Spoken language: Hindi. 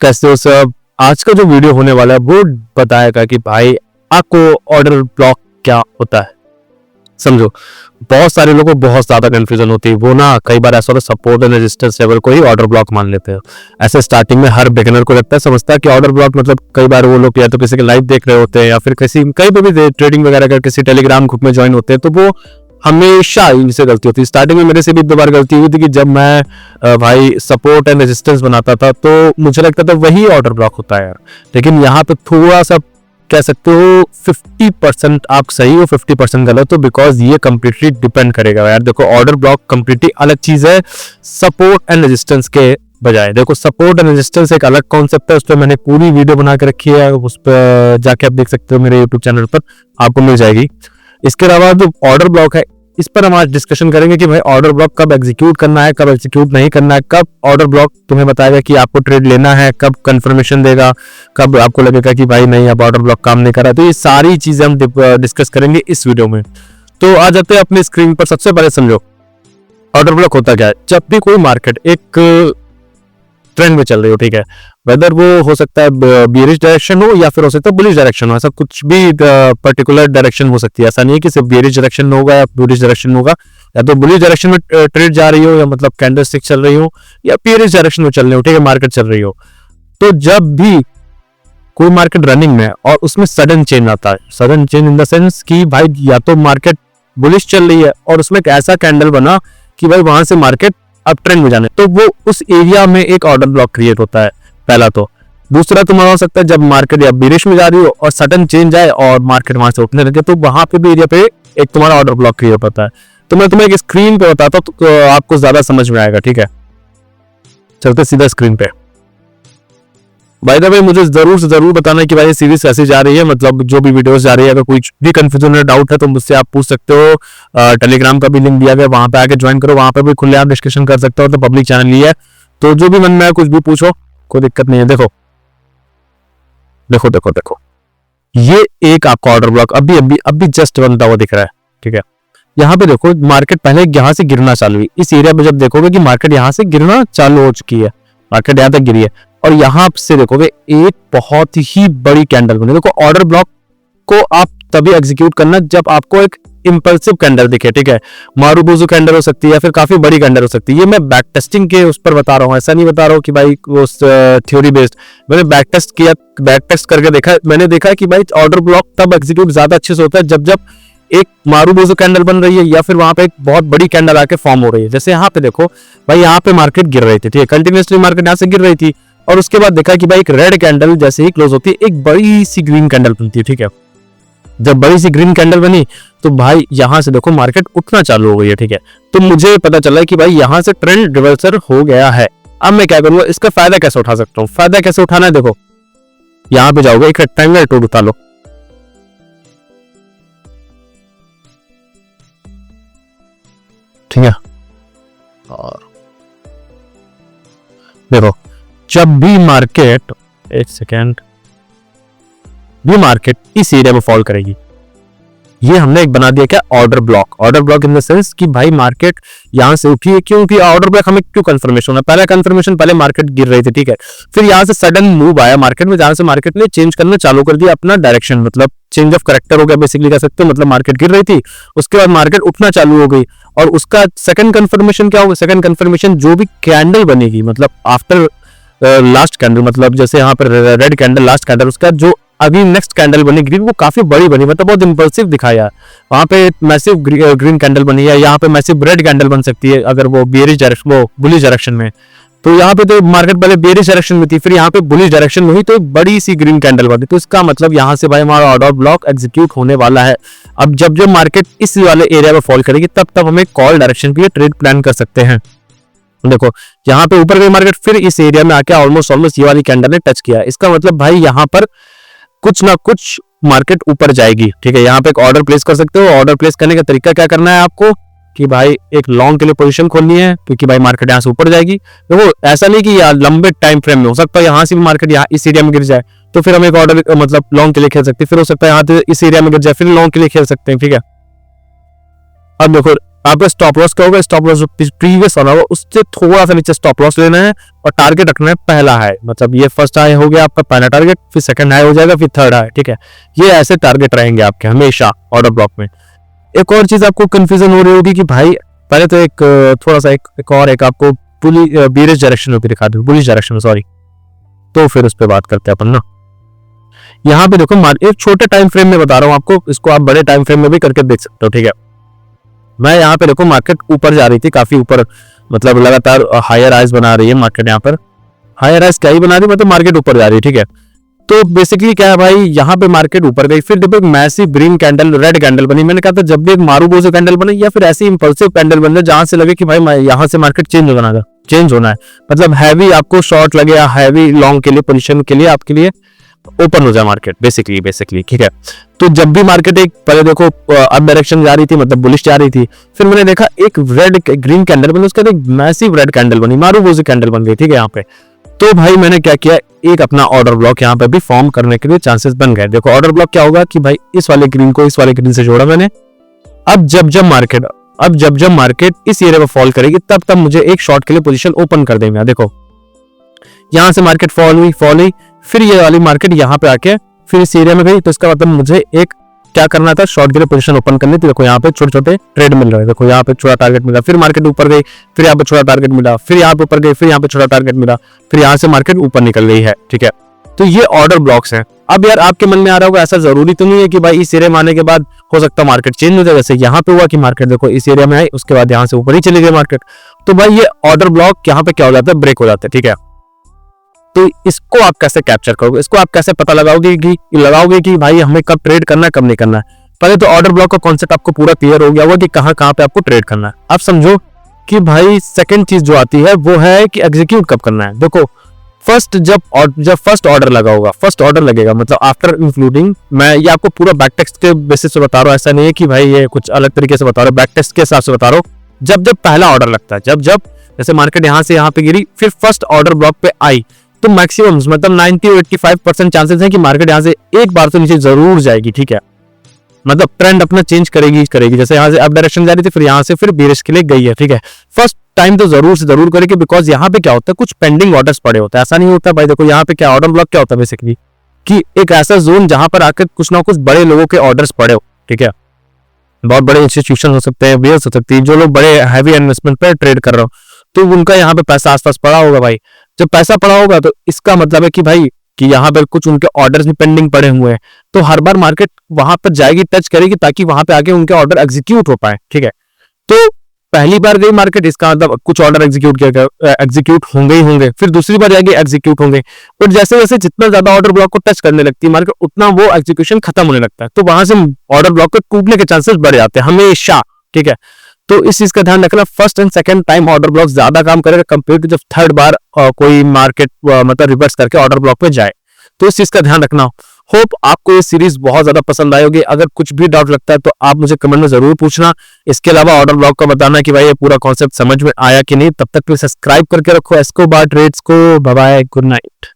कैसे हो सब। आज का जो वीडियो होने वाला है वो बताएगा कि भाई आपको ऑर्डर ब्लॉक क्या होता है। समझो, बहुत सारे लोगों को बहुत ज्यादा कंफ्यूजन होती है। वो ना कई बार ऐसा होता है सपोर्ट एंड रेजिस्टेंस लेवल को ही ऑर्डर ब्लॉक मान लेते हैं। ऐसे स्टार्टिंग में हर बिगिनर को लगता है, समझता है कि ऑर्डर ब्लॉक मतलब कई बार वो लोग या तो किसी के लाइव देख रहे होते हैं या फिर किसी कहीं पे भी ट्रेडिंग वगैरह कर किसी टेलीग्राम ग्रुप में ज्वाइन होते हैं, तो वो हमेशा इनसे गलती होती है। स्टार्टिंग में मेरे से भी 2 बार गलती हुई थी कि जब मैं भाई सपोर्ट एंड रेजिस्टेंस बनाता था तो मुझे लगता था वही ऑर्डर ब्लॉक होता है यार। लेकिन यहाँ पे थोड़ा सा कह सकते हो 50% आप सही हो, 50% गलत हो, बिकॉज ये कंप्लीटली डिपेंड करेगा यार। देखो, ऑर्डर ब्लॉक कंप्लीटली अलग चीज है सपोर्ट एंड रेजिस्टेंस के बजाय। देखो, सपोर्ट एंड रेजिस्टेंस एक अलग कॉन्सेप्ट है, उस पर मैंने पूरी वीडियो बना के रखी है, उस पर जाके आप देख सकते हो, मेरे यूट्यूब चैनल पर आपको मिल जाएगी। इसके अलावा जो ऑर्डर ब्लॉक है, इस पर हम आज डिस्कशन करेंगे कि भाई ऑर्डर ब्लॉक कब एग्जीक्यूट करना है, कब एग्जीक्यूट नहीं करना है, कब ऑर्डर ब्लॉक तुम्हें बताएगा कि आपको ट्रेड लेना है, कब कंफर्मेशन देगा, कब आपको लगेगा कि भाई नहीं अब ऑर्डर ब्लॉक काम नहीं कर रहा। तो ये सारी चीजें हम डिस्कस करेंगे इस वीडियो में। तो आ जाते हैं अपनी स्क्रीन पर। सबसे पहले समझो ऑर्डर ब्लॉक होता क्या है। जब भी कोई मार्केट एक ट्रेंड में चल रही हो, ठीक है, वेदर वो हो सकता है बियरिश डायरेक्शन हो या फिर हो सकता है बुलिश डायरेक्शन हो, ऐसा कुछ भी पर्टिकुलर डायरेक्शन हो सकती है। ऐसा नहीं है कि सिर्फ बियरिश डायरेक्शन होगा या बुलिश डायरेक्शन होगा, या तो बुलिश डायरेक्शन में ट्रेड जा रही हो या मतलब कैंडल स्टिक चल रही हो, या बियरिश डायरेक्शन में चल रही हो, ठीक है, मार्केट चल रही हो। तो जब भी कोई मार्केट रनिंग में और उसमें सडन चेंज आता है, sudden change in the sense कि भाई या तो मार्केट बुलिश चल रही है और उसमें एक ऐसा कैंडल बना कि भाई वहां से मार्केट अब ट्रेंड में जाने, तो वो उस एरिया में एक ऑर्डर ब्लॉक क्रिएट होता है, पहला तो। दूसरा तुम्हारा हो सकता है जब मार्केट या बियरिश में जा रही हो और सडन चेंज आए और मार्केट वहां से उठने लगे, तो वहां पे भी एरिया पे एक तुम्हारा ऑर्डर ब्लॉक क्रिएट होता है। तो मैं तुम्हें एक स्क्रीन पे बताता हूँ तो आपको ज्यादा समझ में आएगा, ठीक है। चलते सीधा स्क्रीन पे। बाय द वे, मुझे जरूर से जरूर बताना है कि भाई ये सीरीज कैसे जा रही है, मतलब जो भी वीडियोस जा रही है। अगर कोई भी कंफ्यूजन या डाउट है तो मुझसे आप पूछ सकते हो। टेलीग्राम का भी लिंक दिया गया, वहां पे आके ज्वाइन करो, वहां पे भी खुले आप डिस्कशन कर सकते हो। तो पब्लिक चैनल ही है, तो जो भी मन में है कुछ भी पूछो, कोई दिक्कत नहीं है। देखो देखो देखो देखो, ये एक आपका ऑर्डर ब्लॉक अभी अभी अभी जस्ट बनता हुआ दिख रहा है, ठीक है। यहाँ पे देखो मार्केट पहले यहाँ से गिरना चालू हुई। इस एरिया पे जब देखोगे कि मार्केट यहाँ से गिरना चालू हो चुकी है, मार्केट यहाँ तक गिरी है, और यहाँ से देखोगे एक बहुत ही बड़ी कैंडल बनी। देखो, ऑर्डर ब्लॉक को आप तभी एग्जीक्यूट करना जब आपको एक इंपल्सिव कैंडल दिखे, ठीक है। मारूबुजू कैंडल हो सकती है या फिर काफी बड़ी कैंडल हो सकती है। ये मैं बैक टेस्टिंग के उस पर बता रहा हूँ, ऐसा नहीं बता रहा हूँ कि भाई उस थ्योरी बेस्ड। मैंने बैक टेस्ट किया, बैक टेस्ट करके देखा, मैंने देखा कि भाई ऑर्डर ब्लॉक तब एग्जीक्यूट ज्यादा अच्छे से होता है जब एक मारूबुजू कैंडल बन रही है या फिर वहां पे एक बहुत बड़ी कैंडल आके फॉर्म हो रही है। जैसे यहाँ पे देखो भाई, यहाँ पे मार्केट गिर रही थी, ठीक है, कंटिन्यूसली मार्केट यहाँ से गिर रही थी, और उसके बाद देखा कि भाई एक रेड कैंडल जैसे ही क्लोज होती है एक बड़ी सी ग्रीन कैंडल बनती है, ठीक है। जब बड़ी सी ग्रीन कैंडल बनी तो भाई यहां से देखो मार्केट उठना चालू हो गई है, ठीक है। तो मुझे पता चला कि भाई यहां से ट्रेंड रिवर्सल हो गया है। अब मैं क्या करूंगा, इसका फायदा कैसे उठा सकता हूँ। फायदा कैसे उठाना है, देखो यहां पे जाओगे, एक रेक्टेंगल टूल उठा लो, ठीक है। और देखो, जब भी मार्केट, एक सेकेंड, भी मार्केट इस एरिया में फॉल करेगी, ये हमने एक बना दिया क्या, order block. Order block in the sense कि भाई मार्केट यहां से उठी है, क्योंकि ऑर्डर ब्लॉक हमें क्यों कंफर्मेशन है। पहला कंफर्मेशन, पहले मार्केट गिर रही थी, ठीक है, फिर यहां से सडन मूव आया मार्केट में, जहां से मार्केट ने चेंज करना चालू कर दिया अपना डायरेक्शन, मतलब चेंज ऑफ करेक्टर हो गया बेसिकली कह सकते हो। मतलब मार्केट गिर रही थी, उसके बाद मार्केट उठना चालू हो गई, और उसका सेकंड कंफर्मेशन क्या होगा, सेकंड कंफर्मेशन जो भी कैंडल बनेगी, मतलब आफ्टर लास्ट कैंडल, मतलब जैसे यहाँ पर रेड कैंडल लास्ट कैंडल, उसका जो अभी नेक्स्ट कैंडल बनी ग्रीन, वो काफी बड़ी बनी, मतलब बहुत इंपल्सिव दिखाया। वहां पे मैसिव ग्रीन कैंडल बनी है, यहाँ पे मैसिव रेड कैंडल बन सकती है अगर वो बियरिश डायरेक्शन, वो बुलिश डायरेक्शन में। तो यहाँ पे तो मार्केट पहले बियरिश डायरेक्शन में थी, फिर यहाँ पे बुलिश डायरेक्शन में हुई, तो एक बड़ी सी ग्रीन कैंडल बनी। तो इसका मतलब यहाँ से भाई हमारा ऑर्डर ब्लॉक एग्जीक्यूट होने वाला है। अब जब मार्केट इस वाले एरिया में फॉल करेगी तब हमें कॉल डायरेक्शन के लिए ट्रेड प्लान कर सकते हैं। देखो यहाँ पे ऊपर गई मार्केट, फिर इस एरिया में आके ऑलमोस्ट ये वाली कैंडल ने टच किया। इसका मतलब भाई यहाँ पर कुछ ना कुछ मार्केट ऊपर जाएगी, ठीक है। यहाँ पे एक ऑर्डर प्लेस कर सकते हो। ऑर्डर प्लेस करने का तरीका क्या करना है आपको, कि भाई एक लॉन्ग के लिए पोजीशन खोलनी है, क्योंकि भाई मार्केट यहाँ से ऊपर जाएगी। देखो ऐसा नहीं कि यार लंबे टाइम फ्रेम में, हो सकता है यहाँ से भी मार्केट यहाँ इस एरिया में गिर जाए, तो फिर हम एक ऑर्डर मतलब लॉन्ग के लिए खेल सकते हैं। फिर हो सकता है यहाँ से इस एरिया में गिर जाए, फिर लॉन्ग के लिए खेल सकते हैं, ठीक है। अब देखो आपका स्टॉप लॉस क्या होगा, स्टॉप लॉस प्रीवियस होना होगा उससे थोड़ा सा नीचे स्टॉप लॉस लेना है और टारगेट रखना है पहला हाई, मतलब ये फर्स्ट हाई हो गया आपका पहला टारगेट, फिर सेकंड हाई हो जाएगा, फिर थर्ड हाई, ठीक है। ये ऐसे टारगेट रहेंगे आपके हमेशा ऑर्डर ब्लॉक में। एक और चीज आपको कंफ्यूजन हो रही होगी कि भाई पहले तो एक थोड़ा सा एक आपको बीरिश डायरेक्शन में भी दिखा दूं, बुलिश डायरेक्शन में, सॉरी, तो फिर उस पर बात करते हैं अपन ना। यहाँ पे देखो एक छोटे टाइम फ्रेम में बता रहा हूँ आपको, इसको आप बड़े टाइम फ्रेम में भी करके देख सकते हो, ठीक है। मैं यहाँ पे देखो मार्केट ऊपर जा रही थी काफी ऊपर, मतलब लगातार हायर हाइज बना रही है मार्केट, यहाँ पर हायर हाइज क्या ही बना रही है, मतलब मार्केट ऊपर जा रही है, ठीक है। तो बेसिकली क्या है भाई, यहाँ पे मार्केट ऊपर गई, फिर देखो एक massive green candle, red candle बनी। मैंने कहा था जब भी एक मारूबोजो कैंडल बने या फिर ऐसी इंपल्सिव कैंडल बन जाए जहां से लगे कि भाई यहाँ से मार्केट चेंज होना है, मतलब हैवी आपको शॉर्ट लगे या हैवी लॉन्ग के लिए पोजीशन के लिए आपके लिए ओपन हो जाए मार्केट, बेसिकली ठीक है। तो जब भी मार्केट एक पहले देखो अप डायरेक्शन जा रही थी, मतलब बुलिश जा रही थी, फिर मैंने देखा एक रेड ग्रीन कैंडल बनी, उसके बाद एक मैसिव रेड कैंडल बनी, मारूबोजो कैंडल बन गई, ठीक है यहाँ पे। तो भाई मैंने क्या किया, एक अपना ऑर्डर ब्लॉक यहाँ पे भी फॉर्म करने के लिए चांसेस बन गए। देखो ऑर्डर ब्लॉक क्या होगा कि भाई इस वाले ग्रीन को इस वाले ग्रीन से जोड़ा मैंने। अब जब मार्केट इस एरिया पे फॉल करेगी तब मुझे एक शॉर्ट के लिए पोजीशन ओपन कर देंगे। देखो यहां से मार्केट फॉल हुई, फिर ये वाली मार्केट यहाँ पे आके फिर इस एरिया में गई, तो इसका मतलब मुझे एक क्या करना था, शॉर्ट के लिए पोजीशन ओपन करनी थी। देखो यहाँ पे छोटे छोटे ट्रेड मिल रहे हैं, देखो यहाँ पे छोटा टारगेट मिला, फिर मार्केट ऊपर गई, फिर यहाँ पे छोटा टारगेट मिला, फिर यहाँ पे ऊपर गई, फिर यहाँ पे छोटा टारगेट मिला, फिर यहाँ से मार्केट ऊपर निकल गई है, ठीक है। तो ये ऑर्डर ब्लॉक्स हैं। अब यार आपके मन में आ रहा होगा ऐसा जरूरी तो नहीं है कि भाई इस एरिया में आने के बाद हो सकता है मार्केट चेंज हो जाए, जैसे यहाँ पे हुआ कि मार्केट देखो इस एरिया में आई, उसके बाद यहाँ से ऊपर ही चली गई मार्केट। तो भाई ये ऑर्डर ब्लॉक यहाँ पे क्या हो जाता है, ब्रेक हो जाता है, ठीक है। तो इसको आप कैसे कैप्चर करोगे, इसको आप कैसे पता लगाओगे कि भाई हमें कब ट्रेड करना है कब नहीं करना है। पहले तो ऑर्डर ब्लॉक का कॉन्सेप्ट आपको पूरा क्लियर हो गया होगा कि कहां पे आपको ट्रेड करना है। आप समझो कि भाई सेकंड चीज जो आती है वो है कि एग्जीक्यूट कब करना है। देखो जब फर्स्ट ऑर्डर लगा होगा, फर्स्ट ऑर्डर लगेगा मतलब आफ्टर इंक्लूडिंग, मैं ये आपको पूरा बैक टेक्स्ट के बेसिस पे बता रहा हूँ, ऐसा नहीं है कि भाई ये कुछ अलग तरीके से बता रहा हूँ, बैक टेक्स्ट के हिसाब से बता रहा हूँ। जब पहला ऑर्डर लगता है, जब जैसे मार्केट यहाँ से यहाँ पे गिरी, फिर फर्स्ट ऑर्डर ब्लॉक पे आई, तो मैक्सिमम मतलब 90-85% चांसेस है कि मार्केट यहाँ से एक बार तो नीचे जरूर जाएगी, ठीक है। मतलब ट्रेंड अपना चेंज करेगी, जैसे यहाँ से अप डायरेक्शन जा रही थी, फिर यहाँ से फिर बेरिश के लिए गई है, ठीक है। फर्स्ट टाइम तो जरूर करेगी, बिकॉज यहाँ पे क्या होता है, कुछ पेंडिंग ऑर्डर्स पड़े होते हैं। ऐसा नहीं होता भाई, देखो यहाँ पे क्या ऑर्डर ब्लॉक क्या होता है बेसिकली, कि एक ऐसा जोन जहां पर आकर कुछ ना कुछ बड़े लोगों के ऑर्डर्स पड़े हो, ठीक है। बहुत बड़े इंस्टीट्यूशन हो सकते हैं, वेल्स हो सकती है, जो लोग बड़े हैवी इन्वेस्टमेंट पे ट्रेड कर रहे हो, तो उनका यहाँ पे पैसा आसपास पड़ा होगा भाई। जब पैसा पड़ा होगा तो इसका मतलब है कि भाई कि यहाँ पर कुछ उनके ऑर्डर्स भी पेंडिंग पड़े हुए हैं, तो हर बार मार्केट वहां पर जाएगी, टच करेगी, ताकि वहां पे आके उनके ऑर्डर एग्जीक्यूट हो पाए, ठीक है। तो पहली बार गई मार्केट, इसका मतलब कुछ ऑर्डर एग्जीक्यूट होंगे ही होंगे, फिर दूसरी बार जाएगी एग्जीक्यूट होंगे, बट जैसे जैसे जितना ज्यादा ऑर्डर ब्लॉक को टच करने लगती है मार्केट, उतना वो एग्जीक्यूशन खत्म होने लगता है, तो वहां से ऑर्डर ब्लॉक को टूटने के चांसेस बढ़ जाते हैं हमेशा, ठीक है। तो इस चीज का ध्यान रखना, first and second time order block ज्यादा काम करेगा कंपेयर टू जब थर्ड बार कोई मार्केट मतलब रिवर्स करके ऑर्डर ब्लॉक पे जाए, तो इस चीज का ध्यान रखना। होप आपको ये सीरीज बहुत ज्यादा पसंद आई होगी। अगर कुछ भी डाउट लगता है तो आप मुझे कमेंट में जरूर पूछना। इसके अलावा ऑर्डर ब्लॉक का बताना कि भाई ये पूरा कॉन्सेप्ट समझ में आया कि नहीं। तब तक सब्सक्राइब करके रखो एस्कोबार ट्रेड्स को। Bye bye, good night.